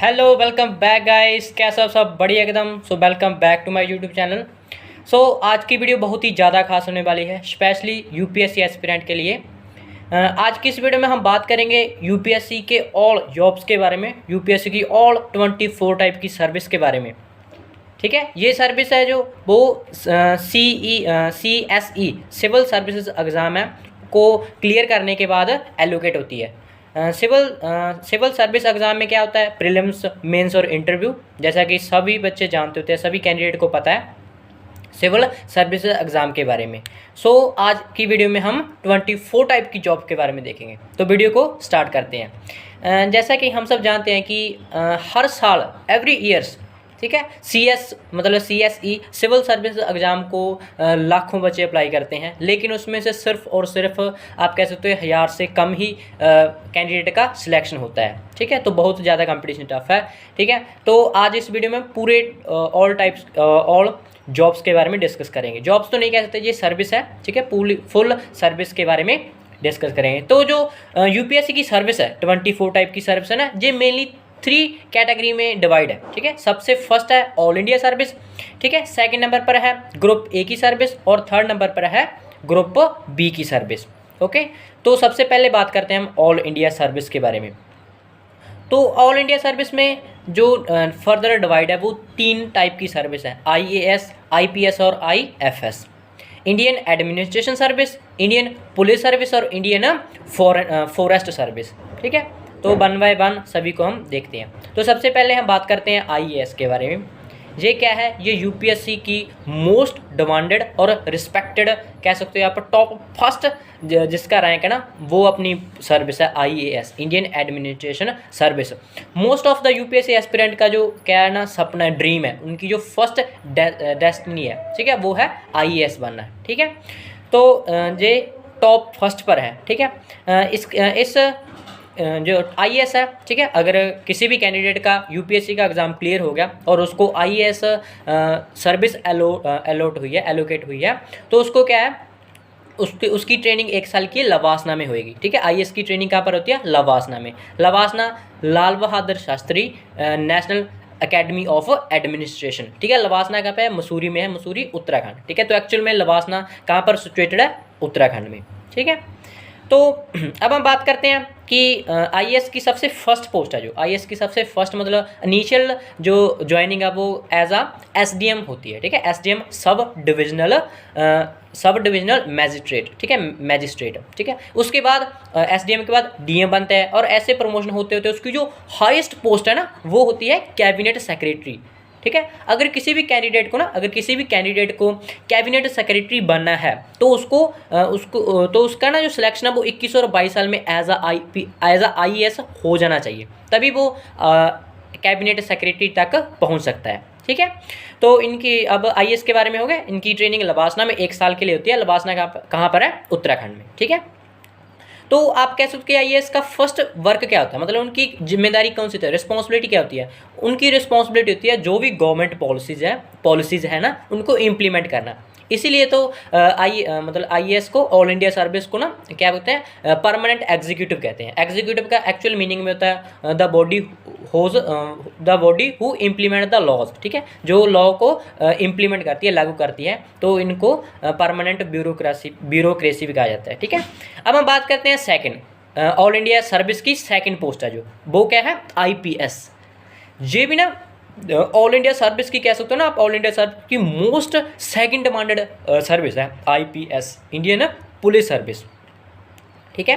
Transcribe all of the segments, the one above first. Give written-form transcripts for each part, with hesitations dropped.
Hello welcome back guys, कैसा सब बढ़िया एकदम। So welcome back to my YouTube channel. आज की वीडियो बहुत ही ज़्यादा खास होने वाली है, स्पेशली यूपीएससी एस्पिरेंट के लिए। आज की इस वीडियो में हम बात करेंगे यूपीएससी के ऑल जॉब्स के बारे में, यूपीएससी की ऑल 24 टाइप की सर्विस के बारे में। ठीक है, ये सर्विस है जो वो CSE सिविल सर्विसेज एग्ज़ाम है को क्लियर करने के बाद एलोकेट होती है। सिविल सर्विस एग्ज़ाम में क्या होता है, प्रीलिम्स, मेंस और इंटरव्यू, जैसा कि सभी बच्चे जानते होते हैं, सभी कैंडिडेट को पता है सिविल सर्विस एग्ज़ाम के बारे में। आज की वीडियो में हम 24 टाइप की जॉब के बारे में देखेंगे। तो वीडियो को स्टार्ट करते हैं। जैसा कि हम सब जानते हैं कि हर साल एवरी ईयर्स, ठीक है, CSE सिविल सर्विस एग्ज़ाम को लाखों बच्चे अप्लाई करते हैं, लेकिन उसमें से सिर्फ और सिर्फ आप कह सकते हो 1000 से कम ही कैंडिडेट का सिलेक्शन होता है। ठीक है, तो बहुत ज़्यादा कंपटीशन टफ है। ठीक है, तो आज इस वीडियो में पूरे ऑल जॉब्स के बारे में डिस्कस करेंगे। जॉब्स तो नहीं कह सकते, ये सर्विस है। ठीक है, फुल सर्विस के बारे में डिस्कस करेंगे। तो जो यूपीएससी की सर्विस है, 24 टाइप की सर्विस है ना, ये मेनली 3 कैटेगरी में डिवाइड है। ठीक है, सबसे फर्स्ट है ऑल इंडिया सर्विस। ठीक है, सेकंड नंबर पर है ग्रुप ए की सर्विस और थर्ड नंबर पर है ग्रुप बी की सर्विस। ओके, तो सबसे पहले बात करते हैं हम ऑल इंडिया सर्विस के बारे में। तो ऑल इंडिया सर्विस में जो फर्दर डिवाइड है वो 3 टाइप की सर्विस है, IAS, IPS और IFS। Indian administration service, Indian police service और इंडियन फॉरेस्ट सर्विस। ठीक है, तो 1 बाय 1 सभी को हम देखते हैं। तो सबसे पहले हम बात करते हैं IAS के बारे में। ये क्या है, ये यूपीएससी की मोस्ट डिमांडेड और रिस्पेक्टेड, कह सकते हो आप टॉप फर्स्ट जिसका रैंक है ना, वो अपनी सर्विस है IAS, Indian administration service. Most of the UPSC aspirant का जो क्या है ना, सपना, ड्रीम है, उनकी जो फर्स्ट डेस्टिनी है, ठीक है, वो है IAS बनना है। ठीक है, तो ये टॉप फर्स्ट पर है। ठीक है, इस जो IAS है, ठीक है, अगर किसी भी कैंडिडेट का यूपीएससी का एग्ज़ाम क्लियर हो गया और उसको IAS सर्विस एलोकेट हुई है, तो उसको क्या है, उसकी ट्रेनिंग 1 साल की लवासना में होएगी। ठीक है, IAS की ट्रेनिंग कहाँ पर होती है, लवासना में। LBSNAA Lal Bahadur Shastri National Academy of Administration. ठीक है, लवासना कहाँ पे है, मसूरी में है, मसूरी उत्तराखंड। ठीक है, तो एक्चुअल में लवासना कहाँ पर सिचुएटेड है, उत्तराखंड में। ठीक है, तो अब हम बात करते हैं कि IAS की सबसे फर्स्ट पोस्ट है, जो IAS की सबसे फर्स्ट मतलब इनिशियल जो ज्वाइनिंग है वो एज SDM होती है। ठीक है, SDM सब डिविजनल मैजिस्ट्रेट। ठीक है, मैजिस्ट्रेट। ठीक है, उसके बाद SDM के बाद DM बनता है और ऐसे प्रमोशन होते होते उसकी जो हाईएस्ट पोस्ट है ना, वो होती है कैबिनेट सेक्रेटरी। ठीक है, अगर किसी भी कैंडिडेट को कैबिनेट सेक्रेटरी बनना है तो उसका ना जो सिलेक्शन है वो 21 और 22 साल में एज अ IAS हो जाना चाहिए, तभी वो कैबिनेट सेक्रेटरी तक पहुंच सकता है। ठीक है, तो इनकी अब IAS के बारे में हो गया। इनकी ट्रेनिंग लवासना में 1 साल के लिए होती है। लवासना कहाँ पर है, उत्तराखंड में। ठीक है, तो आप कह सकते हैं IAS का फर्स्ट वर्क क्या होता है, मतलब उनकी जिम्मेदारी कौन सी होती है, रिस्पॉन्सिबिलिटी क्या होती है। उनकी रिस्पॉन्सिबिलिटी होती है जो भी गवर्नमेंट पॉलिसीज़ है ना, उनको इम्प्लीमेंट करना। इसीलिए तो IAS को, ऑल इंडिया सर्विस को ना क्या बोलते हैं, परमानेंट एग्जीक्यूटिव कहते हैं। एग्जीक्यूटिव का एक्चुअल मीनिंग में होता है the body who implement the laws. ठीक है, जो लॉ को इम्प्लीमेंट करती है, लागू करती है, तो इनको परमानेंट ब्यूरोक्रेसी भी कहा जाता है। ठीक है, अब हम बात करते हैं सेकंड ऑल इंडिया सर्विस की सेकंड पोस्ट है, जो वो क्या है, IPS। ये भी ना ऑल इंडिया सर्विस की कह सकते हो ना आप, ऑल इंडिया सर्विस की मोस्ट सेकंड डिमांडेड सर्विस है IPS, इंडियन पुलिस सर्विस। ठीक है,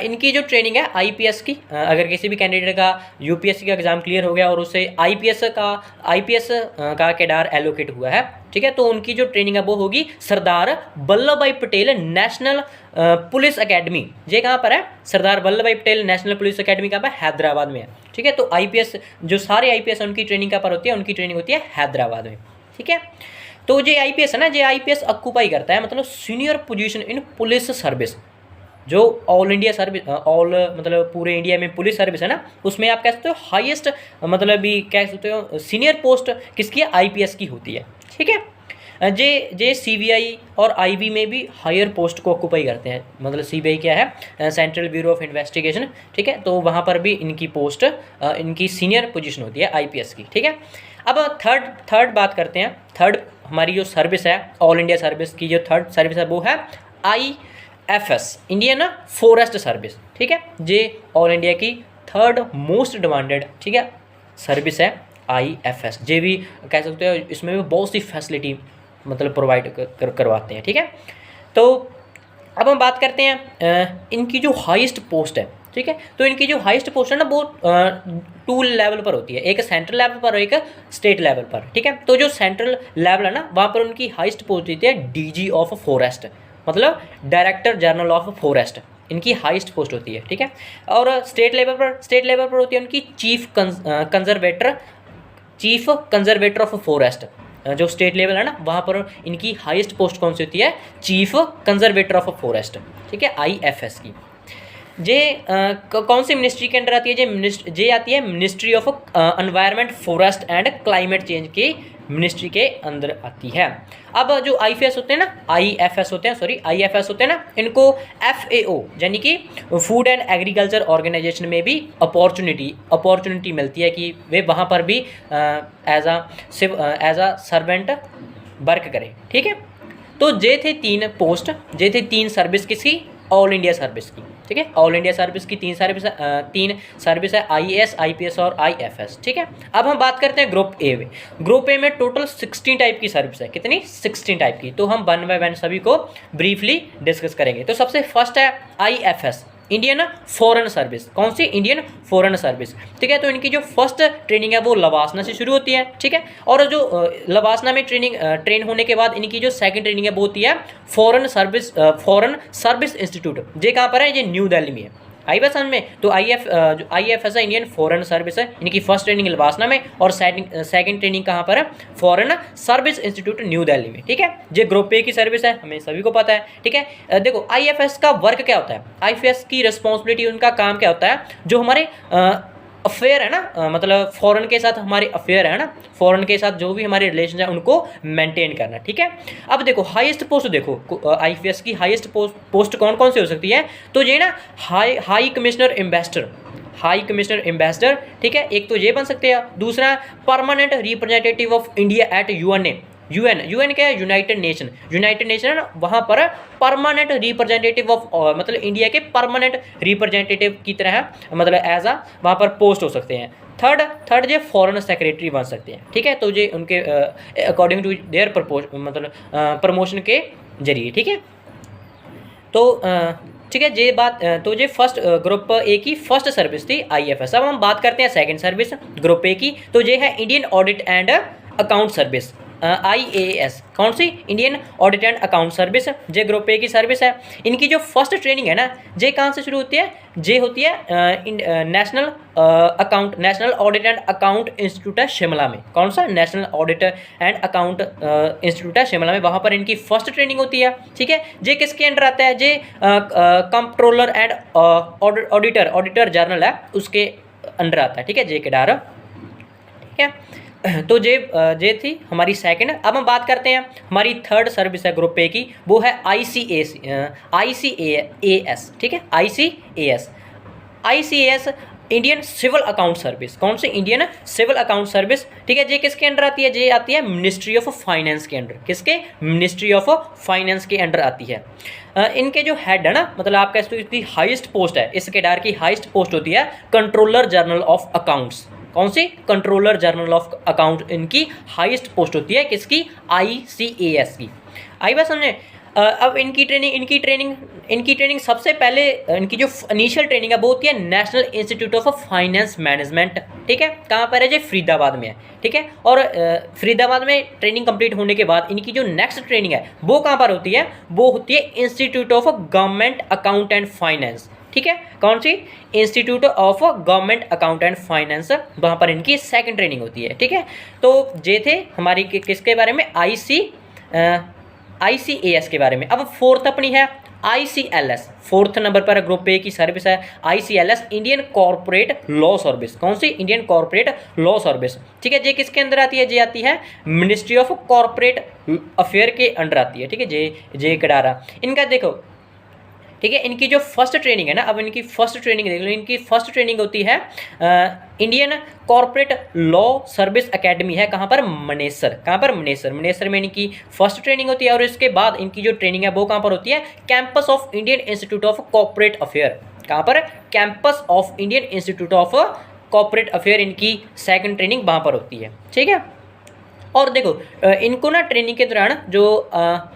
इनकी जो ट्रेनिंग है IPS की, अगर किसी भी कैंडिडेट का यूपीएससी का एग्ज़ाम क्लियर हो गया और उसे IPS का कैडर एलोकेट हुआ है, ठीक है, तो उनकी जो ट्रेनिंग है वो होगी सरदार वल्लभ भाई पटेल नेशनल पुलिस एकेडमी। ये कहाँ पर है, सरदार वल्लभ भाई पटेल नेशनल पुलिस एकेडमी कहाँ पर, हैदराबाद में है। ठीक है, तो IPS जो सारे IPS उनकी ट्रेनिंग कहाँ पर होती है, उनकी ट्रेनिंग होती है हैदराबाद में। ठीक है, तो ये IPS है ना, ये IPS ऑक्यूपाई करता है मतलब senior position in police service. जो ऑल इंडिया सर्विस, मतलब पूरे इंडिया में पुलिस सर्विस है ना, उसमें आप कह सकते हो हाईएस्ट, मतलब भी कह सकते हो सीनियर पोस्ट किसकी है, IPS की होती है। ठीक है, जे CBI और IB में भी हायर पोस्ट को ऑक्यूपाई करते हैं। मतलब CBI क्या है, सेंट्रल ब्यूरो ऑफ इन्वेस्टिगेशन, ठीक है, तो वहाँ पर भी इनकी पोस्ट इनकी सीनियर पोजीशन होती है IPS की, ठीक है। अब थर्ड बात करते हैं। थर्ड हमारी जो सर्विस है, ऑल इंडिया सर्विस की जो थर्ड सर्विस है वो है IFS, इंडियन फॉरेस्ट सर्विस, ठीक है। ये ऑल इंडिया की थर्ड मोस्ट डिमांडेड, ठीक है, सर्विस है IFS। जे भी कह सकते हो, इसमें भी बहुत सी फैसिलिटी मतलब प्रोवाइड करवाते हैं, ठीक है। तो अब हम बात करते हैं इनकी जो हाईएस्ट पोस्ट है, ठीक है। तो इनकी जो हाईएस्ट पोस्ट है ना वो 2 लेवल पर होती है, एक सेंट्रल लेवल पर और एक स्टेट लेवल पर, ठीक है। तो जो सेंट्रल लेवल है ना वहाँ पर उनकी हाईएस्ट पोस्ट होती है DG ऑफ फॉरेस्ट, मतलब डायरेक्टर जनरल ऑफ फॉरेस्ट, इनकी हाईएस्ट पोस्ट होती है, ठीक है। और स्टेट लेवल पर होती है उनकी चीफ कंजर्वेटर ऑफ फॉरेस्ट। जो स्टेट लेवल है ना वहाँ पर इनकी हाईएस्ट पोस्ट कौन सी होती है, चीफ कंजर्वेटर ऑफ फॉरेस्ट, ठीक है, IFS की। जे कौन सी मिनिस्ट्री के अंडर आती है, जे आती है Ministry of environment, forest and climate change की मिनिस्ट्री के अंदर आती है। अब जो IFS होते हैं ना, IFS होते हैं ना, इनको FAO यानी कि फूड एंड एग्रीकल्चर ऑर्गेनाइजेशन में भी अपॉर्चुनिटी मिलती है कि वे वहाँ पर भी एज अ सर्वेंट वर्क करें, ठीक है। तो ये थे 3 सर्विस किसकी, ऑल इंडिया सर्विस की, ठीक है। ऑल इंडिया सर्विस की 3 सर्विस है IAS, IPS और IFS, ठीक है। अब हम बात करते हैं ग्रुप ए में टोटल 16 टाइप की सर्विस है। कितनी, 16 टाइप की। तो हम 1 बाय 1 सभी को ब्रीफली डिस्कस करेंगे। तो सबसे फर्स्ट है IFS, इंडियन फॉरेन सर्विस। कौन सी, इंडियन फॉरेन सर्विस, ठीक है। तो इनकी जो फर्स्ट ट्रेनिंग है वो लवासना से शुरू होती है, ठीक है। और जो लवासना में ट्रेन होने के बाद इनकी जो सेकंड ट्रेनिंग है वो होती है फॉरेन सर्विस इंस्टीट्यूट। ये कहाँ पर है, ये न्यू दिल्ली में है। आई बात समझ में। तो IFS है, इंडियन फॉरेन सर्विस है, इनकी फर्स्ट ट्रेनिंग लवासना में और सेकंड ट्रेनिंग कहाँ पर है, foreign service institute new Delhi में, ठीक है। ये ग्रुप ए की सर्विस है, हमें सभी को पता है, ठीक है। देखो IFS का वर्क क्या होता है, IFS की रिस्पॉन्सिबिलिटी, उनका काम क्या होता है, जो हमारे अफेयर है ना, मतलब फॉरेन के साथ हमारे अफेयर है ना, फॉरेन के साथ जो भी हमारे रिलेशन है उनको मेंटेन करना, ठीक है। अब देखो हाईएस्ट पोस्ट, देखो IFS की हाईएस्ट पोस्ट कौन कौन सी हो सकती है, तो ये ना हाई कमिश्नर एम्बेसडर, ठीक है, एक तो ये बन सकते हैं। दूसरा permanent representative of India at UN क्या है, यूनाइटेड नेशन है ना, वहाँ पर परमानेंट रिप्रेजेंटेटिव ऑफ, मतलब इंडिया के परमानेंट रिप्रेजेंटेटिव की तरह है, मतलब एज वहाँ पर पोस्ट हो सकते हैं। थर्ड जो फॉरेन सेक्रेटरी बन सकते हैं, ठीक है। तो ये उनके अकॉर्डिंग टू देयर मतलब प्रमोशन के जरिए, ठीक है। तो ठीक है, ये बात तो ये फर्स्ट ग्रुप ए की फर्स्ट सर्विस थी IFS। अब हम बात करते हैं सेकंड सर्विस ग्रुप ए की, तो ये है Indian Audit and Account Service, IAS। कौन सी, Indian Audit and Account Service, जे ग्रुप ए की सर्विस है। इनकी जो फर्स्ट ट्रेनिंग है ना, जे कहाँ से शुरू होती है, जे होती है national audit and account institute है शिमला में। कौन सा, national audit and account institute है शिमला में, वहाँ पर इनकी फर्स्ट ट्रेनिंग होती है, ठीक है। जे किसके अंडर आता है, जे कंट्रोलर एंड ऑडिटर जनरल है, उसके अंडर आता है, ठीक है, जे के डार, ठीक है। तो जे थी हमारी सेकंड। अब हम बात करते हैं हमारी थर्ड सर्विस है ग्रुप ए की, वो है ICAS, ठीक है, ICAS Indian civil account service. कौन सी, इंडियन सिविल अकाउंट सर्विस, ठीक है। जे किसके अंडर आती है, जे आती है मिनिस्ट्री ऑफ फाइनेंस के अंडर। किसके, मिनिस्ट्री ऑफ फाइनेंस के अंडर आती है। इनके जो हेड है ना, मतलब आप कह सकते हो इसकी हाईएस्ट पोस्ट है, इस केडार की हाईएस्ट पोस्ट होती है कंट्रोलर जनरल ऑफ अकाउंट्स। कौन सी, कंट्रोलर जनरल ऑफ अकाउंट, इनकी हाईएस्ट पोस्ट होती है किसकी, ICAS की। आई बात समझे। अब इनकी ट्रेनिंग सबसे पहले, इनकी जो इनिशियल ट्रेनिंग है वो होती है national institute of finance management, ठीक है। कहाँ पर है, जो फरीदाबाद में है, ठीक है। और फरीदाबाद में ट्रेनिंग कंप्लीट होने के बाद इनकी जो नेक्स्ट ट्रेनिंग है वो कहाँ पर होती है, वो होती है Institute of Government Account and Finance, ठीक है। कौन सी, Institute of Government Account and Finance, वहाँ पर इनकी सेकंड ट्रेनिंग होती है, ठीक है। तो ये थे हमारी किसके बारे में, ICAS के बारे में। अब फोर्थ अपनी है ICLS, फोर्थ नंबर पर ग्रुप ए की सर्विस है ICLS, Indian Corporate Law Service. कौन सी? Indian Corporate Law Service. ठीक है, जे किसके अंदर आती है? जे आती है मिनिस्ट्री ऑफ कॉर्पोरेट अफेयर के अंडर आती है। ठीक है, जे कडारा। इनका देखो, ठीक है, इनकी जो फर्स्ट ट्रेनिंग है ना, अब इनकी फर्स्ट ट्रेनिंग देख लो। इनकी फर्स्ट ट्रेनिंग होती है Indian Corporate Law service academy है। कहाँ पर? मनेसर। कहाँ पर? मनेसर में इनकी फर्स्ट ट्रेनिंग होती है। और इसके बाद इनकी जो ट्रेनिंग है वो कहाँ पर होती है? Campus of Indian institute of corporate affair. कहाँ पर? Campus of Indian institute of corporate affair इनकी सेकंड ट्रेनिंग वहाँ पर होती है। ठीक है, और देखो इनको ना ट्रेनिंग के दौरान जो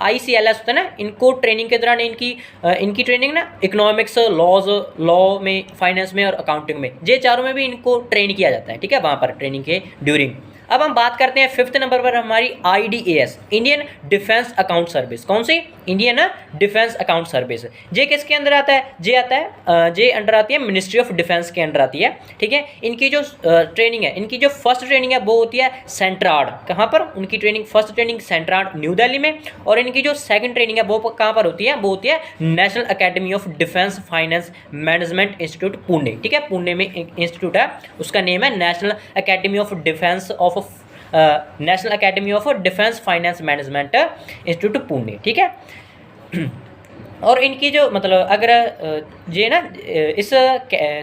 ICLS होता है ना, इनको ट्रेनिंग के दौरान इनकी ट्रेनिंग ना इकोनॉमिक्स, लॉ में, फाइनेंस में और अकाउंटिंग में, ये चारों में भी इनको ट्रेन किया जाता है। ठीक है, वहाँ पर ट्रेनिंग के ड्यूरिंग। अब हम बात करते हैं फिफ्थ नंबर पर हमारी IDAS, Indian Defence Account service. कौन सी? Indian Defence Account Service. जे किसके अंदर आता है? जे आता है जे अंडर आती है मिनिस्ट्री ऑफ डिफेंस के अंडर आती है। ठीक है, इनकी जो ट्रेनिंग है, इनकी जो फर्स्ट ट्रेनिंग है वो होती है सेंट्राड। कहाँ पर? उनकी training, first training CENTRAD New Delhi में। और इनकी जो सेकंड ट्रेनिंग है वो कहाँ पर होती है? वो होती है national Academy of defence finance management institute, Pune. ठीक है, पुणे में इंस्टीट्यूट है, उसका नेम है national Academy of defence of national Academy of defence finance management institute, Pune. ठीक है, और इनकी जो मतलब अगर ये ना इस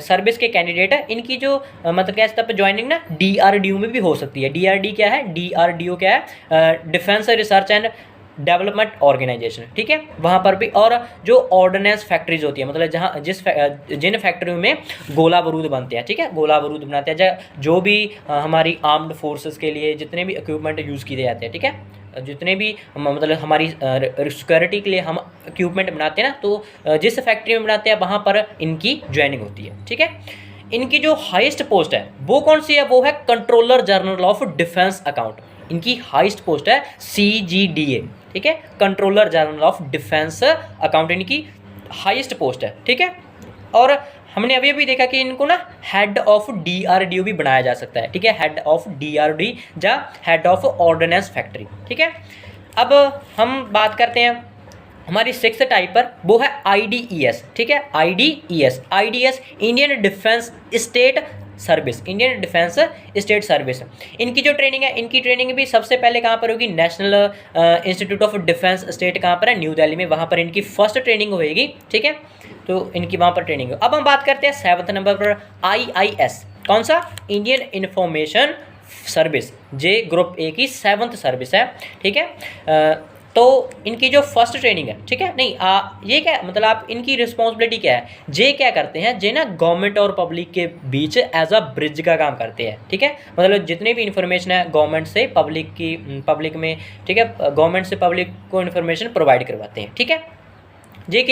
सर्विस के कैंडिडेट है, इनकी जो मतलब क्या स्तर पर ज्वाइनिंग ना DRDO में भी हो सकती है। DRD क्या है? DRDO क्या है? Defence research and development organisation. ठीक है, वहाँ पर भी। और जो ऑर्डिनेंस फैक्ट्रीज होती है, मतलब जहाँ जिन फैक्ट्रियों में गोला बारूद बनते हैं, ठीक है, गोला बारूद बनाते हैं, जो भी हमारी आर्म्ड फोर्सेस के लिए जितने भी इक्विपमेंट यूज़ किए जाते हैं, ठीक है, जितने भी मतलब हमारी सिक्योरिटी के लिए हम इक्विपमेंट बनाते हैं ना, तो जिस फैक्ट्री में बनाते हैं वहाँ पर इनकी ज्वाइनिंग होती है। ठीक है, इनकी जो हाईएस्ट पोस्ट है वो कौन सी है? वो है controller general of defence account. इनकी हाईएस्ट पोस्ट है CGDA। ठीक है, controller general of defence account इनकी हाईएस्ट पोस्ट है। ठीक है, और हमने अभी देखा कि इनको ना हेड ऑफ DRDO भी बनाया जा सकता है। ठीक है, हेड ऑफ DRD या हेड ऑफ ऑर्डिनेंस फैक्ट्री। ठीक है, अब हम बात करते हैं हमारी सिक्स्थ टाइप पर, वो है IDES। ठीक है, IDES Indian defence state service, Indian defence state service. इनकी जो ट्रेनिंग है, इनकी ट्रेनिंग भी सबसे पहले कहाँ पर होगी? National institute of defence state कहाँ पर है? न्यू दिल्ली में। वहाँ पर इनकी फर्स्ट ट्रेनिंग होएगी। ठीक है, तो इनकी वहाँ पर ट्रेनिंग हो। अब हम बात करते हैं सेवन्थ नंबर पर IIS। कौन सा? इंडियन इंफॉर्मेशन सर्विस, जे ग्रुप ए की सेवन्थ सर्विस है। ठीक है, तो इनकी जो फर्स्ट ट्रेनिंग है, ठीक है, नहीं ये क्या मतलब आप इनकी रिस्पॉन्सिबिलिटी क्या है? जे क्या करते हैं? जे ना गवर्नमेंट और पब्लिक के बीच एज अ ब्रिज का काम करते हैं। ठीक है, मतलब जितनी भी इंफॉर्मेशन है गवर्नमेंट से पब्लिक में, ठीक है, गवर्नमेंट से पब्लिक को इन्फॉर्मेशन प्रोवाइड करवाते हैं। ठीक है, जे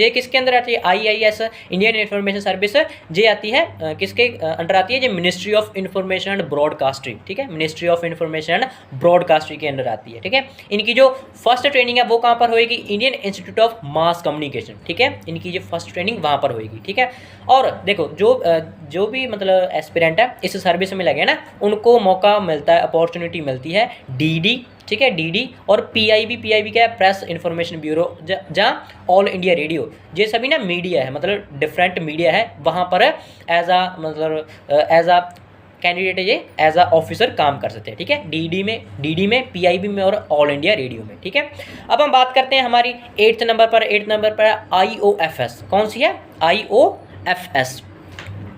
किसके अंदर आती है? IIS इंडियन इंफॉर्मेशन सर्विस जे आती है किसके अंडर आती है? जे Ministry of Information and Broadcasting. ठीक है, Ministry of Information and Broadcasting के अंडर आती है। ठीक है, इनकी जो फर्स्ट ट्रेनिंग है वो कहाँ पर होएगी? Indian institute of mass communication. ठीक है, इनकी जो फर्स्ट ट्रेनिंग वहाँ पर होएगी। ठीक है, और देखो जो भी मतलब एस्पिरेंट है इस सर्विस में लगे ना, उनको मौका मिलता है, अपॉर्चुनिटी मिलती है DD। ठीक है, DD और PIB क्या है? प्रेस इन्फॉर्मेशन ब्यूरो, जहाँ ऑल इंडिया रेडियो, ये सभी ना मीडिया है, मतलब डिफरेंट मीडिया है, वहाँ पर एज आ कैंडिडेट ये एज आ ऑफिसर काम कर सकते हैं। ठीक है, DD में PIB में और ऑल इंडिया रेडियो में। ठीक है, अब हम बात करते हैं हमारी एट्थ नंबर पर IOFS। कौन सी है? IOFS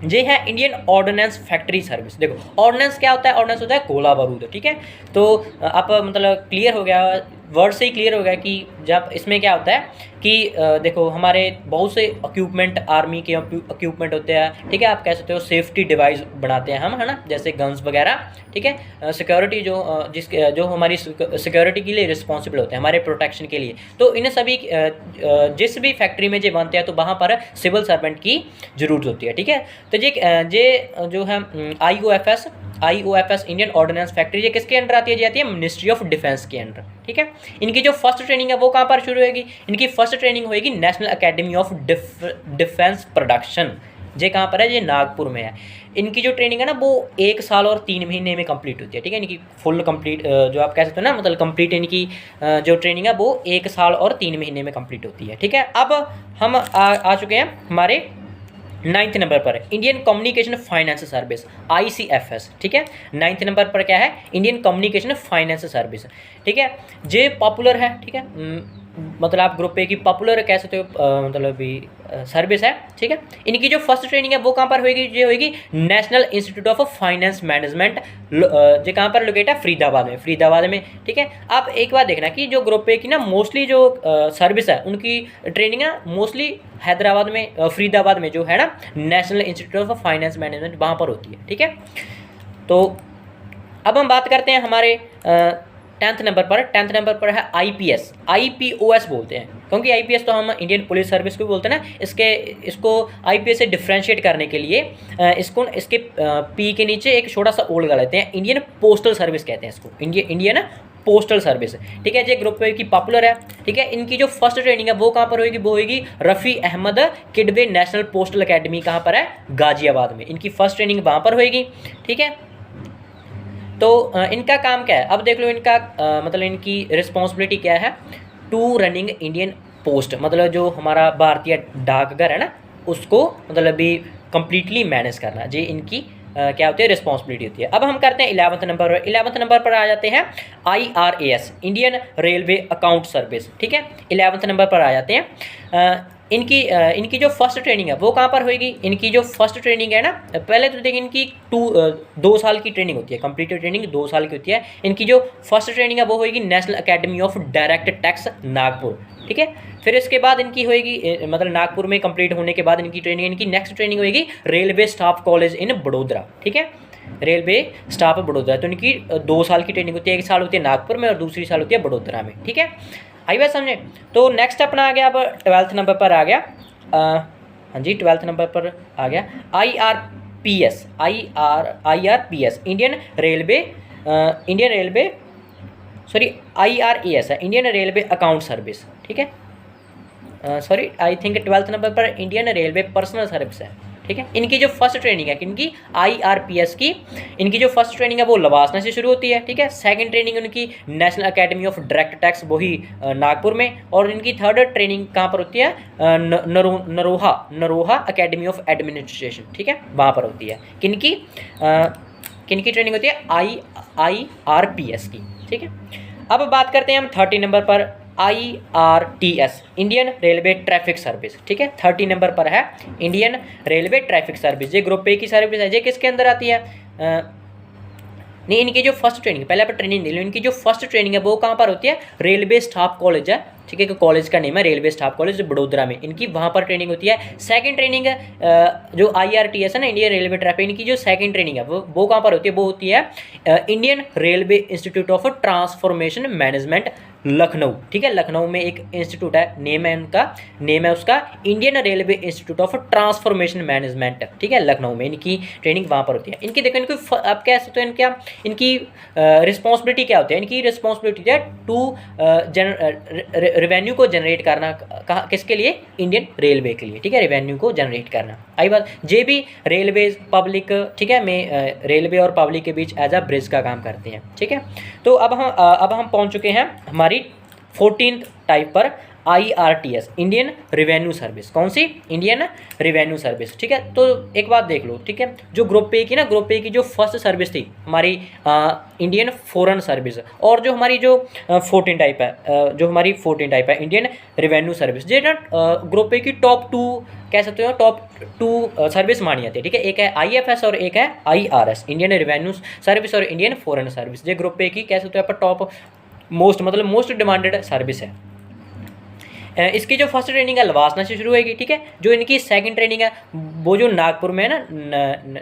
ये है इंडियन ऑर्डिनेंस फैक्ट्री सर्विस। देखो ऑर्डिनेंस क्या होता है? ऑर्डिनेंस होता है गोला बारूद। ठीक है, तो आप मतलब क्लियर हो गया, वर्ड से ही क्लियर हो गया कि जब इसमें क्या होता है कि देखो हमारे बहुत से इक्विपमेंट, आर्मी के इक्विपमेंट होते हैं। ठीक है, आप कह सकते हो सेफ्टी डिवाइस बनाते हैं हम, है ना, जैसे गन्स वगैरह। ठीक है, सिक्योरिटी जो हमारी सिक्योरिटी के लिए रिस्पॉन्सिबल होते हैं, हमारे प्रोटेक्शन के लिए। तो इन सभी जिस भी फैक्ट्री में जो बनते हैं तो वहाँ पर सिविल सर्वेंट की ज़रूरत होती है। ठीक है, तो ये जो है IOFS इंडियन ऑर्डिनेंस फैक्ट्री, ये किसके अंडर आती है? ये आती है मिनिस्ट्री ऑफ डिफेंस के अंडर। ठीक है, इनकी जो फर्स्ट ट्रेनिंग है वो कहाँ पर शुरू होगी? इनकी फर्स्ट ट्रेनिंग होगी national Academy of defence production. ये कहाँ पर है, ये नागपुर में है। इनकी जो ट्रेनिंग है ना वो 1 साल और 3 महीने में कंप्लीट होती है, ठीक है। इनकी फुल कंप्लीट जो आप कह सकते हो ना, मतलब कंप्लीट इनकी जो ट्रेनिंग है वो 1 साल और 3 महीने में कंप्लीट होती है, ठीक है। अब हम आ चुके हैं हमारे 9th नंबर पर, Indian communication finance service, ICFS, ठीक है। 9th नंबर पर क्या है, इंडियन कम्युनिकेशन फाइनेंस सर्विस, ठीक है। ये पॉपुलर है, ठीक है। मतलब आप ग्रुप ए की पॉपुलर कह सकते हो, मतलब भी सर्विस है, ठीक है। इनकी जो फर्स्ट ट्रेनिंग है वो कहाँ पर होगी, ये होगी national institute of finance management, जो कहाँ पर लोकेट है, फरीदाबाद में, ठीक है। आप एक बार देखना कि जो ग्रुप ए की ना मोस्टली जो सर्विस है उनकी ट्रेनिंग ना मोस्टली हैदराबाद में, फरीदाबाद में जो है ना national institute of finance management, वहाँ पर होती है, ठीक है। तो अब हम बात करते हैं हमारे 10th नंबर पर है IPS बोलते हैं, क्योंकि IPS तो हम इंडियन पुलिस सर्विस को भी बोलते हैं ना। इसको IPS से डिफ्रेंशिएट करने के लिए इसके P के नीचे एक छोटा सा ओ लगा लेते हैं, इंडियन पोस्टल सर्विस कहते हैं इसको, इंडियन पोस्टल सर्विस, ठीक है। ये ग्रुप की पॉपुलर है, ठीक है। इनकी जो फर्स्ट ट्रेनिंग है वो कहाँ पर होगी, वो होगी Rafi Ahmed Kidwai National Postal Academy, कहाँ पर है, गाजियाबाद में। इनकी फर्स्ट ट्रेनिंग वहाँ पर होगी, ठीक है। तो इनका काम क्या है, अब देख लो इनका मतलब इनकी रिस्पॉन्सिबिलिटी क्या है, टू रनिंग इंडियन पोस्ट, मतलब जो हमारा भारतीय डाकघर है ना उसको मतलब भी कंप्लीटली मैनेज करना, ये इनकी क्या होती है, रिस्पॉन्सिबिलिटी होती है। अब हम करते हैं 11th नंबर पर आ जाते हैं IRAS, Indian railway account service, ठीक है। 11th नंबर पर आ जाते हैं। इनकी जो फर्स्ट ट्रेनिंग है वो कहाँ पर होगी, इनकी जो फर्स्ट ट्रेनिंग है ना, पहले तो देखिए इनकी 2 साल की ट्रेनिंग होती है, कंप्लीटेड ट्रेनिंग 2 साल की होती है। इनकी जो फर्स्ट ट्रेनिंग है वो होगी national Academy of direct tax Nagpur, ठीक है। फिर इसके बाद इनकी होगी मतलब नागपुर में कंप्लीट होने के बाद इनकी नेक्स्ट ट्रेनिंग होगी railway staff college in Vadodara, ठीक है, रेलवे स्टाफ बड़ोदरा। तो इनकी 2 साल की ट्रेनिंग होती है, 1 साल होती है नागपुर में और दूसरी साल होती है बड़ोदरा में, ठीक है। आई बात समझे। तो नेक्स्ट अपना आ गया, अब 12th नंबर पर आ गया, हाँ जी 12th नंबर पर आ गया IRPS, इंडियन रेलवे IRAS है, इंडियन रेलवे अकाउंट सर्विस, ठीक है। Sorry I think 12th number पर इंडियन रेलवे पर्सनल सर्विस है, ठीक है। इनकी जो फर्स्ट ट्रेनिंग है इनकी IRPS की, इनकी जो फर्स्ट ट्रेनिंग है वो लवासना से शुरू होती है, ठीक है। सेकंड ट्रेनिंग उनकी national Academy of direct tax, वही नागपुर में। और इनकी थर्ड ट्रेनिंग कहाँ पर होती है, नरोहा अकेडमी ऑफ एडमिनिस्ट्रेशन, ठीक है, वहाँ पर होती है। किनकी ट्रेनिंग होती है, IRPS की, ठीक है। अब बात करते हैं हम 30 नंबर पर IRTS, Indian railway traffic service, ठीक है। 30 नंबर पर है इंडियन रेलवे ट्रैफिक सर्विस, ये ग्रुप ए की सर्विस है। ये किसके अंदर आती है, नहीं इनकी जो फर्स्ट ट्रेनिंग, पहले आप ट्रेनिंग दे लो, इनकी जो फर्स्ट ट्रेनिंग है वो कहाँ पर होती है, रेलवे स्टाफ कॉलेज है, ठीक है। कॉलेज का नेम है रेलवे स्टाफ कॉलेज बड़ोदरा में, इनकी वहाँ पर ट्रेनिंग होती है। सेकंड ट्रेनिंग है जो IRTS है ना, इंडियन रेलवे ट्रैफिक, इनकी जो सेकंड ट्रेनिंग है वो कहाँ पर होती है, वो होती है Indian railway institute of transformation management Lucknow, ठीक है। लखनऊ में एक इंस्टीट्यूट है, नेम है उसका Indian railway institute of transformation management, ठीक है, लखनऊ में इनकी ट्रेनिंग वहाँ पर होती है। इनकी देखो, इनको आप कह सकते हो इनकी रिस्पॉन्सिबिलिटी क्या होती है, इनकी रिस्पॉन्सिबिलिटी है टू रेवेन्यू को जनरेट करना, किसके लिए, इंडियन रेलवे के लिए, ठीक है, रेवेन्यू को जनरेट करना। आई बात, जे भी रेलवे पब्लिक, ठीक है, में रेलवे और पब्लिक के बीच एज अ ब्रिज का काम करते हैं, ठीक है। तो अब हम पहुंच चुके हैं हमारी 14th टाइप पर, IRTS, इंडियन रेवेन्यू सर्विस। कौन सी, इंडियन रेवेन्यू सर्विस, ठीक है। तो एक बात देख लो, ठीक है, जो ग्रुप ए की जो फर्स्ट सर्विस थी हमारी इंडियन फॉरेन सर्विस, और जो हमारी जो 14 टाइप है इंडियन रेवेन्यू सर्विस, ये ना ग्रुप ए की टॉप 2 कह सकते हो, टॉप 2 सर्विस मानी जाती है, ठीक है। एक है IFS और एक है IRS, इंडियन रेवेन्यू सर्विस और इंडियन फॉरेन सर्विस। ये ग्रुप ए की कह सकते हो आप टॉप मोस्ट डिमांडेड सर्विस है। इसकी जो फर्स्ट ट्रेनिंग है लवासना से शुरू होगी, ठीक है। जो इनकी सेकंड ट्रेनिंग है वो जो नागपुर में है ना,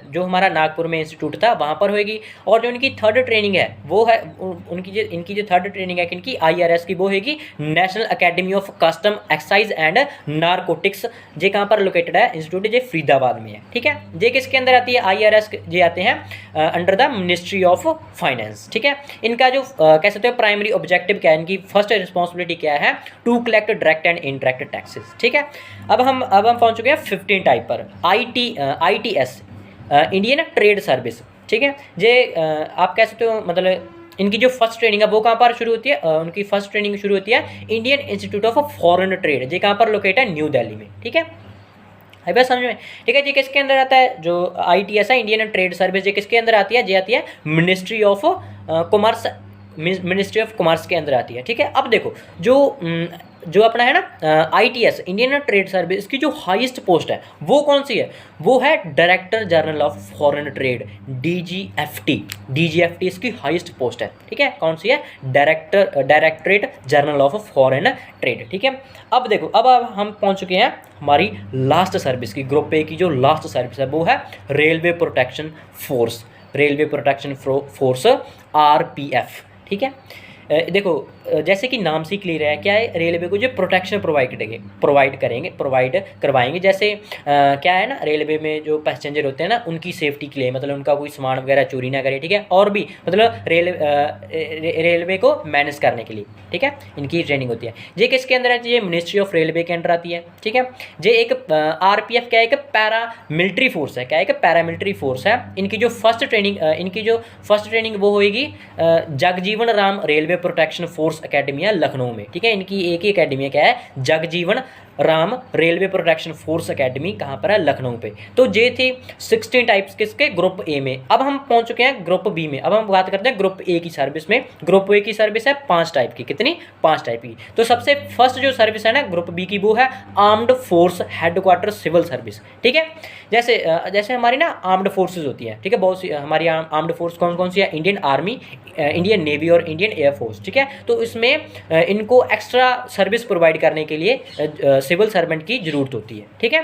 जो हमारा नागपुर में इंस्टीट्यूट था वहाँ पर होगी। और जो इनकी थर्ड ट्रेनिंग है वो है इनकी जो थर्ड ट्रेनिंग है इनकी IRS की, वो होगी national Academy of custom excise and narcotics. ये कहाँ पर लोकेटेड है इंस्टीट्यूट, ये फरीदाबाद में है, ठीक है। ये किसके अंदर आती है, IRS ये आते हैं under the ministry of finance, ठीक है। इनका जो कह सकते हो प्राइमरी ऑब्जेक्टिव क्या है, इनकी फर्स्ट रिस्पॉन्सिबिलिटी क्या है, to collect direct direct and indirect taxes. ठीक है, अब हम पहुंच चुके हैं 15 टाइप पर। ITS Indian trade service. ठीक है, ये आप कह सकते हो मतलब इनकी जो फर्स्ट ट्रेनिंग है वो कहाँ पर शुरू होती है, उनकी फर्स्ट ट्रेनिंग शुरू होती है Indian institute of foreign trade, ये कहाँ पर लोकेट है, न्यू दिल्ली में। ठीक है, है बात समझ में। ठीक है, ये किसके अंदर आता है, जो ITS है इंडियन ट्रेड सर्विस, ये किसके अंदर आती है, ये आती है Ministry of commerce, ministry of commerce के अंदर आती है। ठीक है, अब देखो जो अपना है ना ITS इंडियन ट्रेड सर्विस, इसकी जो हाईएस्ट पोस्ट है वो कौन सी है, वो है director general of foreign trade, DGFT इसकी हाईएस्ट पोस्ट है। ठीक है, कौन सी है, directorate general of foreign trade. ठीक है, अब देखो अब हम पहुंच चुके हैं हमारी लास्ट सर्विस की, ग्रुप ए की जो लास्ट सर्विस है वो है railway protection force, railway protection force RPF। ठीक है, देखो जैसे कि नाम से क्लियर है, क्या है, रेलवे को जो प्रोटेक्शन प्रोवाइड करवाएंगे। जैसे क्या है ना, रेलवे में जो पैसेंजर होते हैं ना उनकी सेफ्टी के लिए, मतलब उनका कोई सामान वगैरह चोरी ना करे। ठीक है, और भी मतलब रेलवे को मैनेज करने के लिए, ठीक है, इनकी ट्रेनिंग होती है। ये किसके अंदर आती है, मिनिस्ट्री ऑफ रेलवे के अंडर आती है। ठीक है, ये एक RPF क्या है, एक पैरा मिलिट्री फोर्स है, क्या है, एक पैरामिलिट्री फोर्स है। इनकी जो फर्स्ट ट्रेनिंग वो होगी Jagjivan Ram railway protection force academy है लखनऊ में। ठीक है, इनकी एक ही एकेडमी है, क्या है, Jagjivan Ram railway protection force academy, कहाँ पर है, लखनऊ पे। तो ये थे 16 टाइप्स किसके, ग्रुप ए में। अब हम पहुंच चुके हैं ग्रुप बी में। अब हम बात करते हैं ग्रुप ए की सर्विस में। ग्रुप ए की सर्विस है 5 टाइप की, कितनी, 5 टाइप की। तो सबसे फर्स्ट जो सर्विस है ना ग्रुप बी की, वो है armed force headquarter civil service. ठीक है, जैसे हमारी ना आर्म्ड फोर्सेज होती है, ठीक है, बहुत सी हमारी आर्म्ड फोर्स कौन सी है, इंडियन आर्मी, इंडियन नेवी और इंडियन एयरफोर्स। ठीक है, तो इसमें इनको एक्स्ट्रा सर्विस प्रोवाइड करने के लिए सिविल सर्वेंट की जरूरत होती है। ठीक है,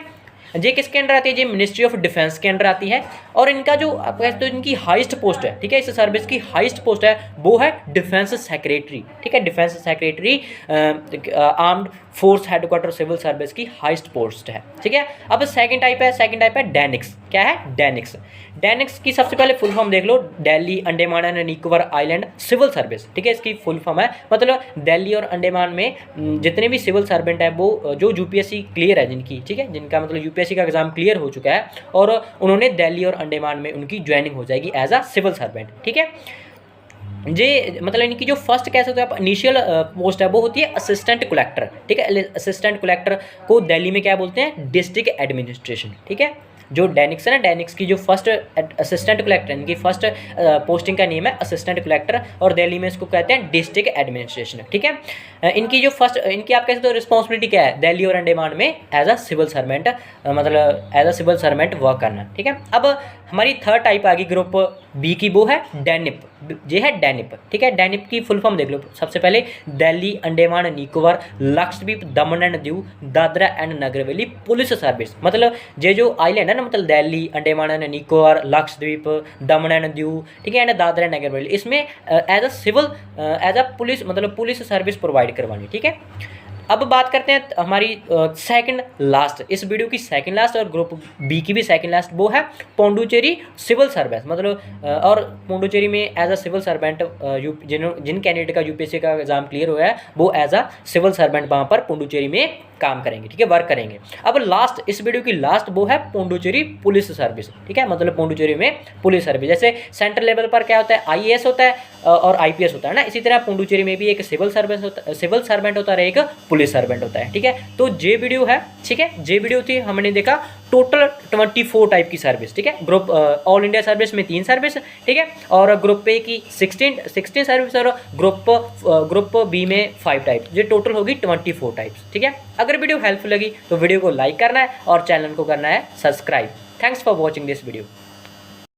ये किसके अंडर आती है, ये मिनिस्ट्री ऑफ डिफेंस के अंडर आती है। और इनका जो आप कहते हो इनकी हाईएस्ट पोस्ट है, ठीक है, इस सर्विस की हाईएस्ट पोस्ट है वो है डिफेंस सेक्रेटरी। ठीक है, defence secretary armed force headquarter civil service की हाईएस्ट पोस्ट है। ठीक है, अब सेकंड टाइप है डैनिक्स। क्या है, डैनिक्स की सबसे पहले फुल फॉर्म देख लो, Delhi Andaman and Nicobar Island Civil service. ठीक है, इसकी फुल फॉर्म है, मतलब दिल्ली और अंडमान में जितने भी सिविल सर्वेंट है वो जो UPSC क्लियर है जिनकी, ठीक है, जिनका मतलब UPSC का एग्जाम क्लियर हो चुका है और उन्होंने दिल्ली और अंडमान में उनकी ज्वाइनिंग हो जाएगी एज अ सिविल सर्वेंट। ठीक है, ये मतलब इनकी जो फर्स्ट कह सकते हो आप इनिशियल पोस्ट है वो होती है असिस्टेंट कलेक्टर। ठीक है, असिस्टेंट कलेक्टर को दिल्ली में क्या बोलते हैं, डिस्ट्रिक्ट एडमिनिस्ट्रेशन। ठीक है, जो डैनिक्स है ना, डैनिक्स की जो फर्स्ट असिस्टेंट कलेक्टर, इनकी फर्स्ट पोस्टिंग का नेम है असिस्टेंट कलेक्टर और दिल्ली में इसको कहते हैं डिस्ट्रिक्ट एडमिनिस्ट्रेशन। ठीक है, इनकी जो फर्स्ट इनकी आप कह सकते हो रिस्पॉन्सिबिलिटी क्या है, दिल्ली और अंडमान में एज अ सिविल सर्वेंट, मतलब as a civil servant work करना। ठीक है, अब हमारी थर्ड टाइप आ गई ग्रुप बी की, वो है डैनिप। ये है डैनिप। ठीक है, डैनिप की फुल फॉर्म देख लो सबसे पहले, दिल्ली अंडमान निकोबार लक्षद्वीप दमन and Diu Dadra and Nagar Haveli police service. मतलब ये जो आइलैंड है ना, मतलब Delhi Andaman and Nicobar Lakshadweep Daman and Diu, ठीक है, एंड दादरा नगर हवेली, इसमें एज अ पुलिस मतलब पुलिस सर्विस प्रोवाइड करवानी। ठीक है, अब बात करते हैं हमारी सेकंड लास्ट, इस वीडियो की सेकंड लास्ट और ग्रुप बी की भी सेकंड लास्ट, वो है पौंडुचेरी सिविल सर्विस। मतलब और पौंडुचेरी में एज अ सिविल सर्वेंट जिन कैंडिडेट का UPSC का एग्जाम क्लियर हुआ है वो एज अ सिविल सर्वेंट वहाँ पर पौंडुचेरी में काम करेंगे। ठीक है, वर्क करेंगे। अब लास्ट, इस वीडियो की लास्ट वो है पौंडुचेरी पुलिस सर्विस। ठीक है, मतलब पौंडुचेरी में पुलिस सर्विस, जैसे सेंट्रल लेवल पर क्या होता है, IAS होता है और IPS होता है ना, इसी तरह पौंडुचेरी में भी एक सिविल सर्वेंट होता है, एक पुलिस सर्वेंट होता है। ठीक है, तो ये वीडियो है, ठीक है, ये वीडियो थी, हमने देखा टोटल 24 टाइप की सर्विस। ठीक है, ग्रुप ऑल इंडिया सर्विस में 3 सर्विस, ठीक है, और ग्रुप ए की 16 सर्विस और ग्रुप बी में 5 टाइप, ये टोटल होगी 24 टाइप्स। ठीक है, अगर वीडियो हेल्पफुल लगी तो वीडियो को लाइक करना है और चैनल को करना है subscribe. Thanks for watching this video.